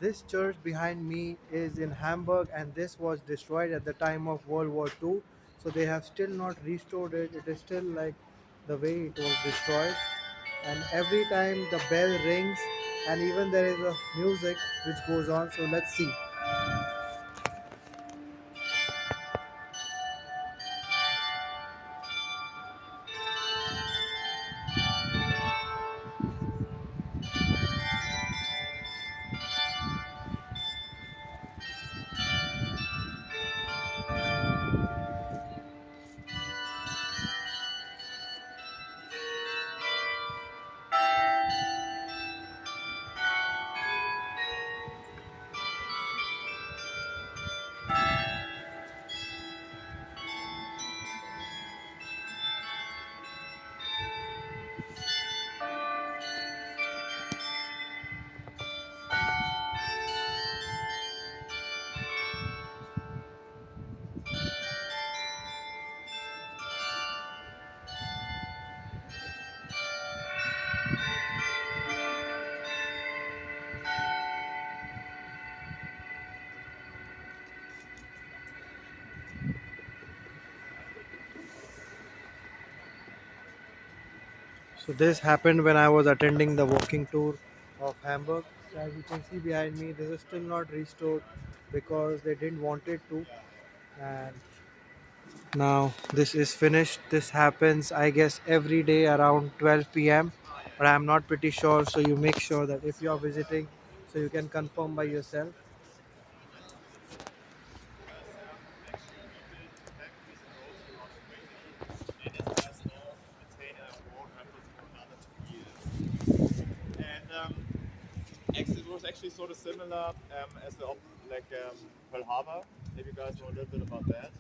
This church behind me is in Hamburg, and this was destroyed at the time of World War II. So they have still not restored it. It is still like the way it was destroyed. And every time the bell rings, and even there is a music which goes on. So let's see. So this happened when I was attending the walking tour of Hamburg. So as you can see behind me, this is still not restored because they didn't want it to. And now this is finished. This happens, I guess, every day around 12 p.m. But I'm not pretty sure. So you make sure that if you are visiting, so you can confirm by yourself. Actually rebuilt factories and roads rather quickly, and as you guys know, maintain a war happens for another 2 years. And it was actually sort of similar as Pearl Harbor, if you guys know a little bit about that,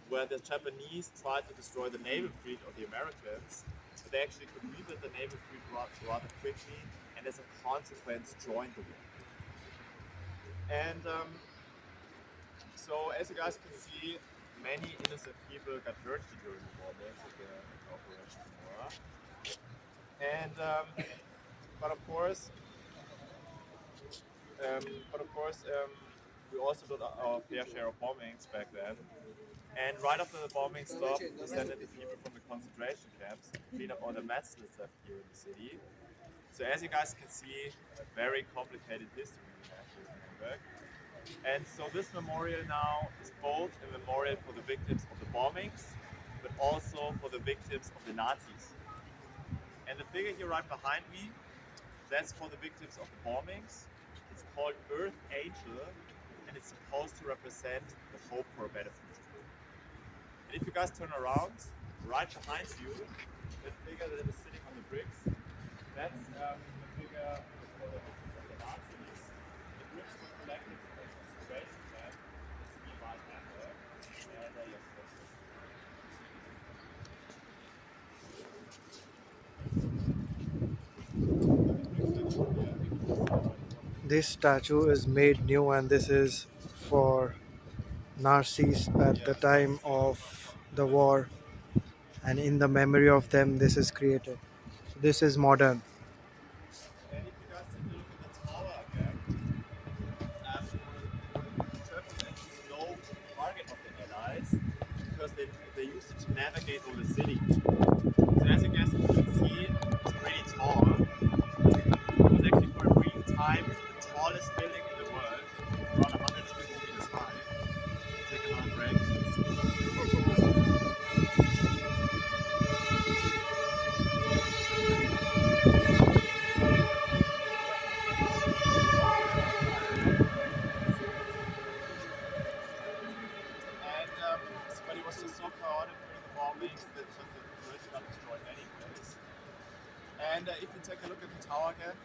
where the Japanese tried to destroy the naval fleet of the Americans, but they actually could rebuild the naval fleet rather quickly, and as a consequence, joined the war. And so, as you guys can see, many innocent people got hurt during the bombings of the Operation Mora. And but of course, um, but of course, we also did our fair share of bombings back then. And right after the bombing stopped, we sent in the people from the concentration camps to clean up all the mess that's left here in the city. So as you guys can see, a very complicated history we have here in Hamburg. And so this memorial now is both a memorial for the victims of the bombings, but also for the victims of the Nazis. And the figure here right behind me, that's for the victims of the bombings. It's called Earth Angel, and it's supposed to represent the hope for a better future. And if you guys turn around, right behind you, the figure that is sitting on the bricks, that's the figure for the victims of the Nazis. The bricks were collected from a concentration camp that's nearby Hamburg, and yes, This statue is made new, and this is for Nazis at the yes, time of the war, and in the memory of them, this is created. This is modern. and if you guys take a look at the tower again, the Germans actually know the target of the Allies because they used it to navigate over the city. So as you guys can see, it's pretty tall. It was actually for a brief time the tallest building in the world, around 150 meters high. Take another break. And but it was just so chaotic during the bombings that just the bridge got destroyed anyways. And if you take a look at the tower again,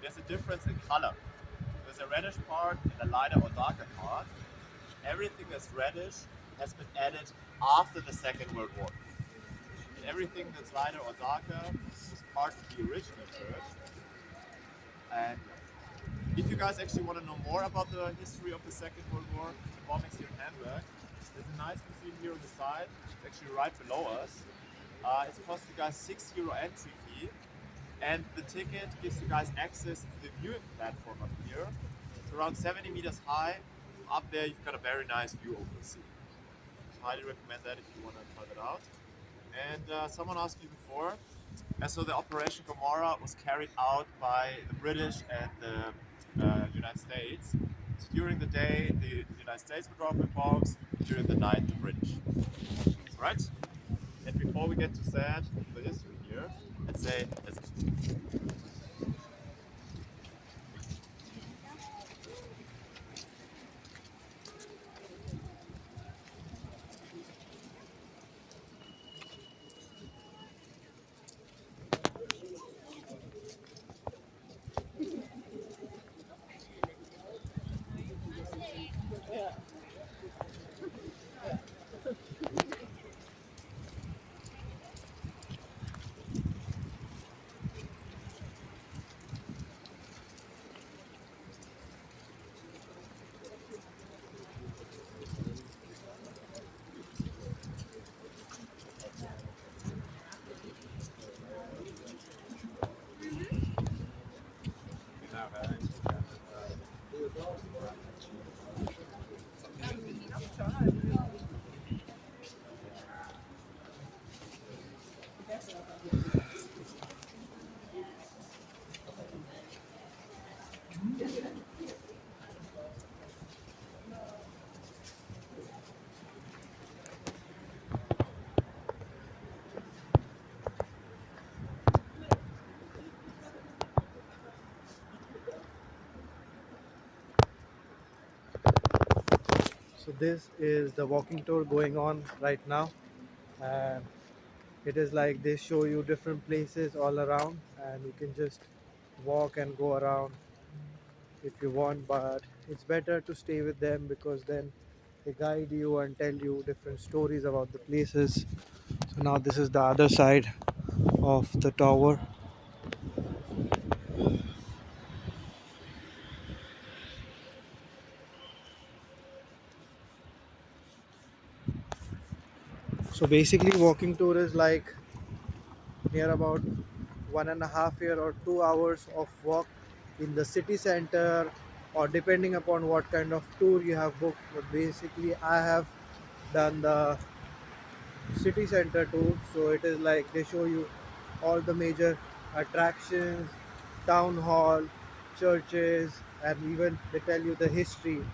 there's a difference in color. There's a reddish part and a lighter or darker part. Everything that's reddish has been added after the Second World War. And everything that's lighter or darker was part of the original church. And if you guys actually want to know more about the history of the Second World War, the bombings here in Hamburg, there's a nice museum here on the side. It's actually right below us. It's cost you guys €6 entry fee, and the ticket gives you guys access to the viewing platform up here. So around 70 meters high. From up there, you've got a very nice view over the sea. So highly recommend that if you want to try that out. And someone asked me before, so the Operation Gomorrah was carried out by the British and the United States. So during the day, the United States would drop in bombs. During the night, the British. Right? And before we get to that, the history here, let's say, So this is the walking tour going on right now, and it is like they show you different places all around, and you can just walk and go around if you want. But it's better to stay with them because then they guide you and tell you different stories about the places. So now this is the other side of the tower. So basically, walking tour is like near about 1.5 year or 2 hours of walk in the city center, or depending upon what kind of tour you have booked. But basically, I have done the city center tour, so it is like they show you all the major attractions, town hall, churches, and even they tell you the history.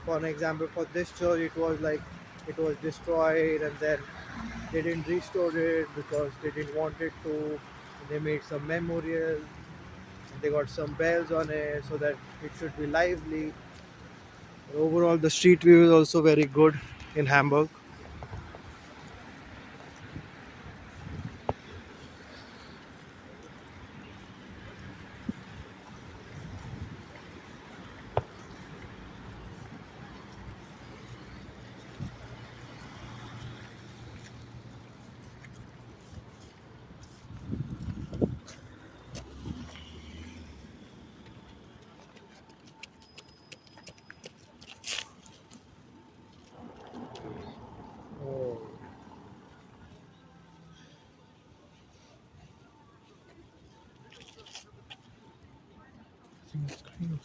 For an example, for this church, it was like it was destroyed, and then they didn't restore it because they didn't want it to. They made some memorial. They got some bells on it so that it should be lively. Overall, the street view is also very good in Hamburg. Oh, I think it's kind of.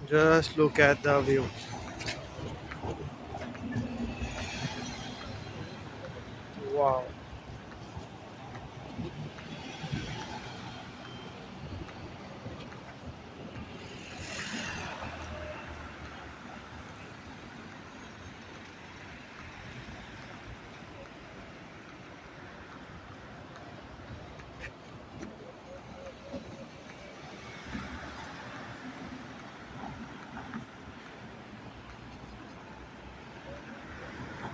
Just look at the view. Wow.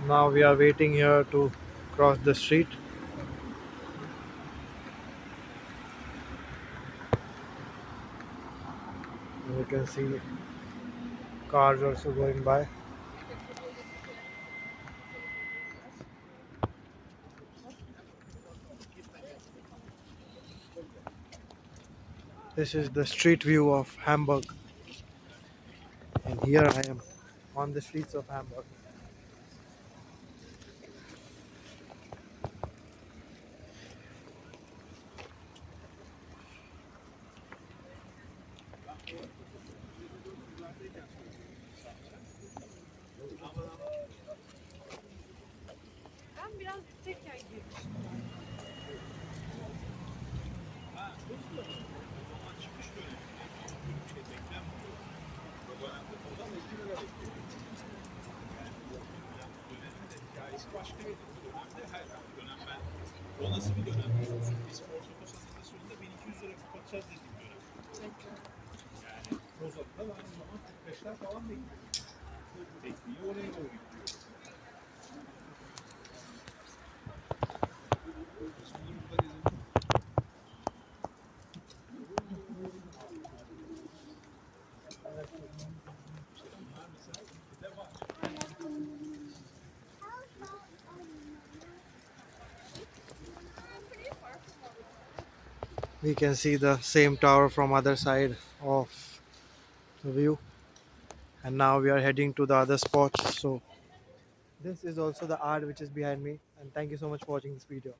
Now we are waiting here to cross the street. You can see cars also going by. This is the street view of Hamburg, and here I am on the streets of Hamburg. Ben biraz yüksekken girmiştim. O nasıl bir dönem biliyor musun? Biz ortaokul sınıfında 1200 lira kapatacağız dediğim dönem. Yani o zaman da aynı zaman 45'ler falan bekliyor. Bekliyor oraya doğru gidiyor. Biz bunu burada gezelim. İşte bunlar mesela bir de var. We can see the same tower from other side of the view, and now we are heading to the other spots. So this is also the art which is behind me, and thank you so much for watching this video.